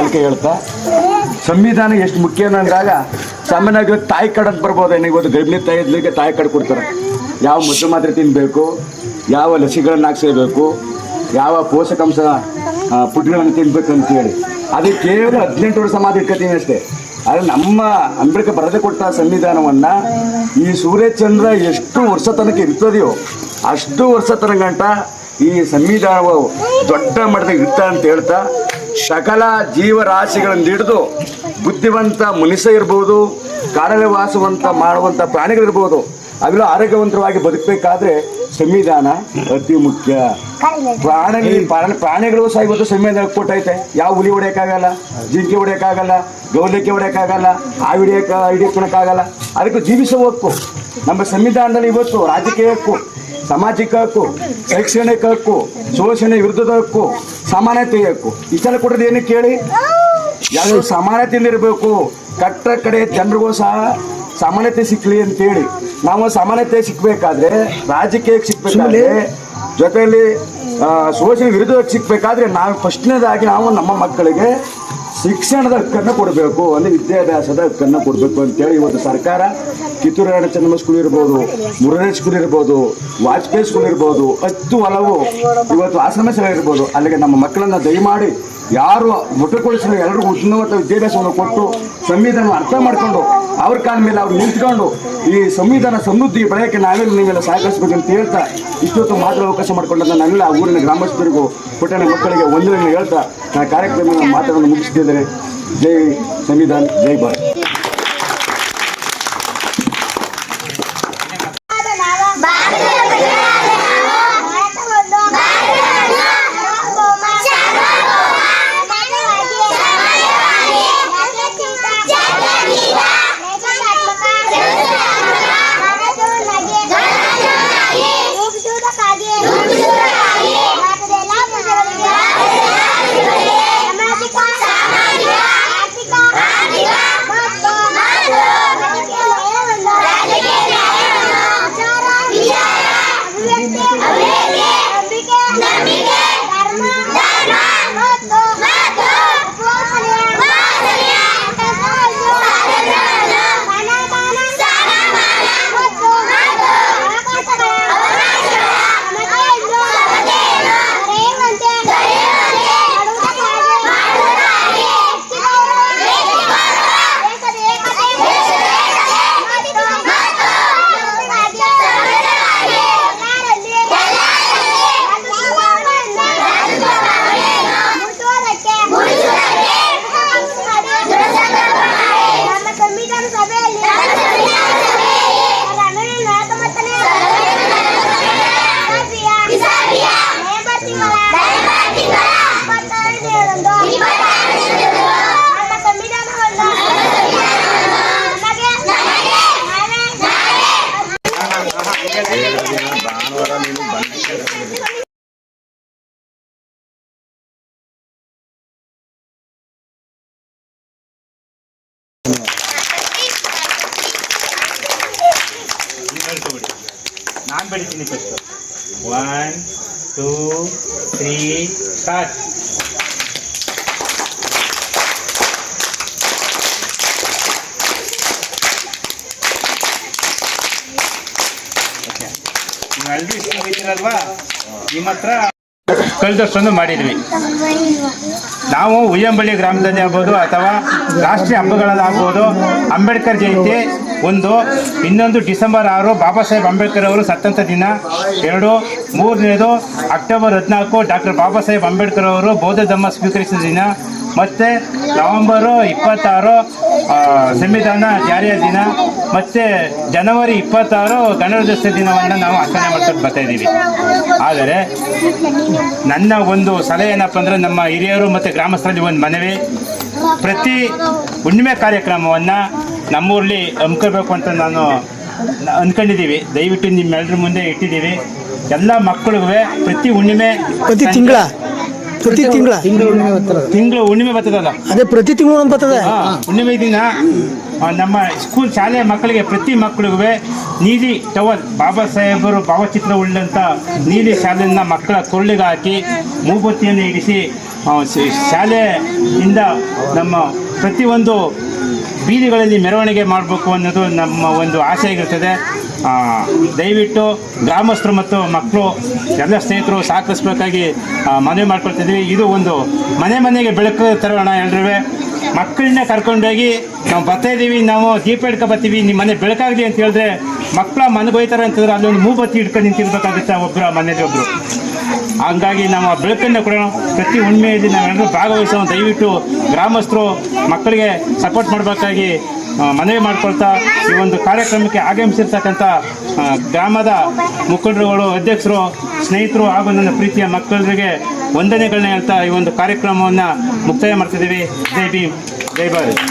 ಹೇಳಿಕೆ ಹೇಳ್ತಾ ಸಂವಿಧಾನ ಎಷ್ಟು ಮುಖ್ಯ ಅಂದಾಗ ಸಾಮಾನ್ಯವಾಗಿ ತಾಯಿ ಕಡೆ ಬರ್ಬೋದು. ಇವತ್ತು ಗರ್ಭಿಣಿ ತಾಯಿದ್ಲಿಗೆ ತಾಯಿ ಕಡೆ ಕೊಡ್ತಾರೆ. ಯಾವ ಮೊಸರು ಮಾತ್ರೆ ತಿನ್ನಬೇಕು, ಯಾವ ಲಸಿಗಳನ್ನು ಹಾಕ್ಸಬೇಕು, ಯಾವ ಪೋಷಕಾಂಶ ಪುಡ್ಗಳನ್ನು ತಿನ್ಬೇಕು ಅಂತೇಳಿ ಅದು ಕೇವಲ 18 ವರ್ಷ ಮಾತ್ರ ಇಟ್ಕೊತೀನಿ ಅಷ್ಟೇ. ಆದರೆ ನಮ್ಮ ಅಂಬೇಡ್ಕರ್ ಬರೆದು ಕೊಟ್ಟ ಸಂವಿಧಾನವನ್ನು ಈ ಸೂರ್ಯಚಂದ್ರ ಎಷ್ಟು ವರ್ಷ ತನಕ ಇರ್ತದೆಯೋ ಅಷ್ಟು ವರ್ಷ ತನಕ ಈ ಸಂವಿಧಾನವು ದೊಡ್ಡ ಮಟ್ಟದಾಗ ಇರ್ತಾ ಅಂತ ಹೇಳ್ತಾ ಸಕಲ ಜೀವರಾಶಿಗಳನ್ನು ಹಿಡಿದು ಬುದ್ಧಿವಂತ ಮನುಷ್ಯ ಇರ್ಬೋದು, ಕಾಡಲ್ಲಿ ವಾಸವಂತ ಮಾಡುವಂಥ ಪ್ರಾಣಿಗಳಿರ್ಬೋದು, ಅವೆಲ್ಲ ಆರೋಗ್ಯವಂತವಾಗಿ ಬದುಕಬೇಕಾದ್ರೆ ಸಂವಿಧಾನ ಅತಿ ಮುಖ್ಯ. ಪ್ರಾಣಿಗಳು ಸಹ ಇವತ್ತು ಸಂವಿಧಾನ ಕೊಟ್ಟೈತೆ. ಯಾವ ಹುಲಿ ಹೊಡೆಯೋಕ್ಕಾಗಲ್ಲ, ಜಿಂಕೆ ಹೊಡೆಯೋಕ್ಕಾಗಲ್ಲ, ಗೌಲಿಕೆ ಹೊಡೆಯೋಕ್ಕಾಗಲ್ಲ, ಹಿಡಿಯೋಕ್ಕಾಗಲ್ಲ. ಅದಕ್ಕೆ ಜೀವಿಸುವ ಹಕ್ಕು ನಮ್ಮ ಸಂವಿಧಾನದಲ್ಲಿ ಇವತ್ತು ರಾಜಕೀಯ ಹಕ್ಕು, ಸಾಮಾಜಿಕ ಹಕ್ಕು, ಶೈಕ್ಷಣಿಕ ಹಕ್ಕು, ಶೋಷಣೆ ವಿರುದ್ಧದ ಹಕ್ಕು, ಸಮಾನತೆ ಹಕ್ಕು ಇಷ್ಟೆಲ್ಲ ಕೊಟ್ಟದ್ದು ಏನಕ್ಕೆ ಕೇಳಿ? ಯಾರು ಸಮಾನತೆಯಿಂದ ಇರಬೇಕು. ಕಟ್ಟ ಕಡೆ ಜನರಿಗೂ ಸಹ ಸಮಾನತೆ ಸಿಕ್ಕಲಿ ಅಂತೇಳಿ ನಾವು ಸಮಾನತೆ ಸಿಕ್ಕಬೇಕಾದ್ರೆ ರಾಜಕೀಯಕ್ಕೆ ಸಿಕ್ಕಬೇಕಾದ್ರೆ ಜೊತೆಯಲ್ಲಿ ಶೋಷಣೆ ವಿರುದ್ಧಕ್ಕೆ ಸಿಕ್ಕಬೇಕಾದ್ರೆ ನಾವು ಫಸ್ಟ್ನೇದಾಗಿ ನಾವು ನಮ್ಮ ಮಕ್ಕಳಿಗೆ ಶಿಕ್ಷಣದ ಹಕ್ಕನ್ನು ಕೊಡಬೇಕು, ಅಂದರೆ ವಿದ್ಯಾಭ್ಯಾಸದ ಹಕ್ಕನ್ನು ಕೊಡಬೇಕು ಅಂತೇಳಿ ಇವತ್ತು ಸರ್ಕಾರ ಕಿತ್ತೂರು ರಾಣಿ ಚೆನ್ನಮ್ಮ ಸ್ಕೂಲ್ ಇರ್ಬೋದು, ಮುರಾರ್ಜಿ ಸ್ಕೂಲ್ ಇರ್ಬೋದು, ವಾಜಪೇಯಿ ಸ್ಕೂಲ್ ಇರ್ಬೋದು, 10 ಹಲವು ಇವತ್ತು ಆಶ್ರಮ ಶಾಲೆ ಇರ್ಬೋದು, ಅಲ್ಲಿಗೆ ನಮ್ಮ ಮಕ್ಕಳನ್ನು ದಯಮಾಡಿ ಯಾರು ಮೊಟ್ಟೆಗೊಳಿಸಲು ಎಲ್ಲರಿಗೂ ಉನ್ನತ ವಿದ್ಯಾಭ್ಯಾಸವನ್ನು ಕೊಟ್ಟು ಸಂವಿಧಾನ ಅರ್ಥ ಮಾಡಿಕೊಂಡು ಅವ್ರ ಕಾಲ ಮೇಲೆ ಅವ್ರು ನಿಂತ್ಕೊಂಡು ಈ ಸಂವಿಧಾನ ಸಮೃದ್ಧಿ ಬೆಳೆಯೋಕ್ಕೆ ನೀವೆಲ್ಲ ಸಹಕರಿಸಬೇಕು ಅಂತ ಹೇಳ್ತಾ ಇಷ್ಟೊತ್ತು ಮಾತ್ರ ಅವಕಾಶ ಮಾಡಿಕೊಂಡಂತ ನಾನೆಲ್ಲ ಊರಿನ ಗ್ರಾಮಸ್ಥರಿಗೂ ಪುಟ್ಟಣ ಮಕ್ಕಳಿಗೆ ವಂದನೆಯನ್ನು ಹೇಳ್ತಾ ನಾನು ಕಾರ್ಯಕ್ರಮದ ಮಾತನ್ನು ಮುಗಿಸ್ತಿದ್ದೇನೆ. ಜೈ ಸಂವಿಧಾನ, ಜೈ ಭಾರತ್. ನಾನು ಬೆಳಿತೀನಿ ಫಸ್ಟ್. 1 2 3 ಸ್ಟಾರ್ಟ್. ಓಕೆ, ನೀವೆಲ್ಲರೂ ಇಷ್ಟ ಬೈತೀರಲ್ವಾ? ನಿಮ್ಮ ಹತ್ರ ಕಳೆದಷ್ಟೊಂದು ಮಾಡಿದ್ವಿ ನಾವು. ಉಯ್ಯಂಬಳ್ಳಿ ಗ್ರಾಮದಲ್ಲಿ ಆಗ್ಬೋದು ಅಥವಾ ರಾಷ್ಟ್ರೀಯ ಹಬ್ಬಗಳಲ್ಲಾಗ್ಬೋದು, ಅಂಬೇಡ್ಕರ್ ಜಯಂತಿ ಒಂದು, ಇನ್ನೊಂದು ಡಿಸೆಂಬರ್ 6 ಬಾಬಾ ಸಾಹೇಬ್ ಅಂಬೇಡ್ಕರ್ ಅವರು ಸತ್ತಂಥ ದಿನ 2, 3ನೇದು ಅಕ್ಟೋಬರ್ 14 ಡಾಕ್ಟರ್ ಬಾಬಾ ಸಾಹೇಬ್ ಅಂಬೇಡ್ಕರ್ ಅವರು ಬೌದ್ಧ ಧರ್ಮ ಸ್ವೀಕರಿಸಿದ ದಿನ, ಮತ್ತು ನವೆಂಬರ್ 26 ಸಂವಿಧಾನ ಜಾರಿಯ ದಿನ, ಮತ್ತು ಜನವರಿ 26 ಗಣರಾಜ್ಯೋತ್ಸವ ದಿನವನ್ನು ನಾವು ಆಚರಣೆ ಮಾಡ್ಕೊಂಡು ಬರ್ತಾಯಿದ್ದೀವಿ. ಆದರೆ ನನ್ನ ಒಂದು ಸಲಹೆ ಏನಪ್ಪ ಅಂದರೆ, ನಮ್ಮ ಹಿರಿಯರು ಮತ್ತು ಗ್ರಾಮಸ್ಥರಲ್ಲಿ ಒಂದು ಮನವಿ, ಪ್ರತಿ ಹುಣ್ಣಿಮೆ ಕಾರ್ಯಕ್ರಮವನ್ನು ನಮ್ಮೂರಲ್ಲಿ ಹಮ್ಮಿಕೋಬೇಕು ಅಂತ ನಾನು ಅಂದ್ಕೊಂಡಿದ್ದೀವಿ. ದಯವಿಟ್ಟು ನಿಮ್ಮೆಲ್ಲರ ಮುಂದೆ ಇಟ್ಟಿದ್ದೀವಿ. ಎಲ್ಲ ಮಕ್ಕಳಿಗೂ ಪ್ರತಿ ಹುಣ್ಣಿಮೆ, ತಿಂಗಳು ಹುಣ್ಣಿಮೆ ಬರ್ತದಲ್ಲ, ಅದೇ ಪ್ರತಿ ತಿಂಗಳು ಒಂದು ಬರ್ತದೆ. ಹುಣ್ಣಿಮೆ ದಿನ ನಮ್ಮ ಸ್ಕೂಲ್ ಶಾಲೆಯ ಮಕ್ಕಳಿಗೆ ಪ್ರತಿ ಮಕ್ಕಳಿಗೂ ನೀಲಿ ಟವಲ್, ಬಾಬಾ ಸಾಹೇಬರು ಭಾವಚಿತ್ರ ಉಳ್ಳಂಥ ನೀಲಿ ಶಾಲೆಯನ್ನು ಮಕ್ಕಳ ಕೊರಳಿಗೆ ಹಾಕಿ ಮೂಗುಬತ್ತಿಯನ್ನು ಇಡಿಸಿ ಶಾಲೆಯಿಂದ ನಮ್ಮ ಪ್ರತಿಯೊಂದು ಬೀದಿಗಳಲ್ಲಿ ಮೆರವಣಿಗೆ ಮಾಡಬೇಕು ಅನ್ನೋದು ನಮ್ಮ ಒಂದು ಆಸೆ ಆಗಿರ್ತದೆ. ದಯವಿಟ್ಟು ಗ್ರಾಮಸ್ಥರು ಮತ್ತು ಮಕ್ಕಳು ಎಲ್ಲ ಸ್ನೇಹಿತರು ಸಹಕರಿಸಬೇಕಾಗಿ ಮನವಿ ಮಾಡ್ಕೊಳ್ತಿದ್ವಿ. ಇದು ಒಂದು ಮನೆಗೆ ಬೆಳಕು ತರೋಣ. ಎಲ್ಲರೂ ಮಕ್ಕಳನ್ನ ಕರ್ಕೊಂಡೋಗಿ ನಾವು ಬರ್ತಾಯಿದ್ದೀವಿ, ನಾವು ದೀಪ ಹಿಡ್ಕೊ ಬರ್ತೀವಿ, ನಿಮ್ಮ ಮನೆ ಬೆಳಕಾಗಲಿ ಅಂತ ಹೇಳಿದ್ರೆ ಮಕ್ಕಳ ಮನೆಗೆ ಹೋಯ್ತಾರೆ ಅಂತಂದ್ರೆ ಅಲ್ಲೊಂದು ಮೂಬತ್ತಿ ಹಿಡ್ಕೊಂಡು ನಿಂತಿರ್ಬೇಕಾಗುತ್ತೆ ಒಬ್ಬರು ಮನೇಲಿ ಒಬ್ಬರು. ಹಂಗಾಗಿ ನಾವು ಆ ಬೆಳಕನ್ನು ಕೊಡೋಣ. ಪ್ರತಿ ಹುಣ್ಣಿಮೆಯಲ್ಲಿ ನಾವೆಲ್ಲರೂ ಭಾಗವಹಿಸೋಣ. ದಯವಿಟ್ಟು ಗ್ರಾಮಸ್ಥರು ಮಕ್ಕಳಿಗೆ ಸಪೋರ್ಟ್ ಮಾಡಬೇಕಾಗಿ ಮನವಿ ಮಾಡ್ಕೊಳ್ತಾ ಈ ಒಂದು ಕಾರ್ಯಕ್ರಮಕ್ಕೆ ಆಗಮಿಸಿರ್ತಕ್ಕಂಥ ಗ್ರಾಮದ ಮುಖಂಡರುಗಳು, ಅಧ್ಯಕ್ಷರು, ಸ್ನೇಹಿತರು ಹಾಗೂ ನನ್ನ ಪ್ರೀತಿಯ ಮಕ್ಕಳಿಗೆ ವಂದನೆಗಳನ್ನ ಹೇಳ್ತಾ ಈ ಒಂದು ಕಾರ್ಯಕ್ರಮವನ್ನು ಮುಕ್ತಾಯ ಮಾಡ್ತಿದ್ದೀವಿ. ಜೈ ಭೀಮ್, ಜೈ ಭಾರತ್.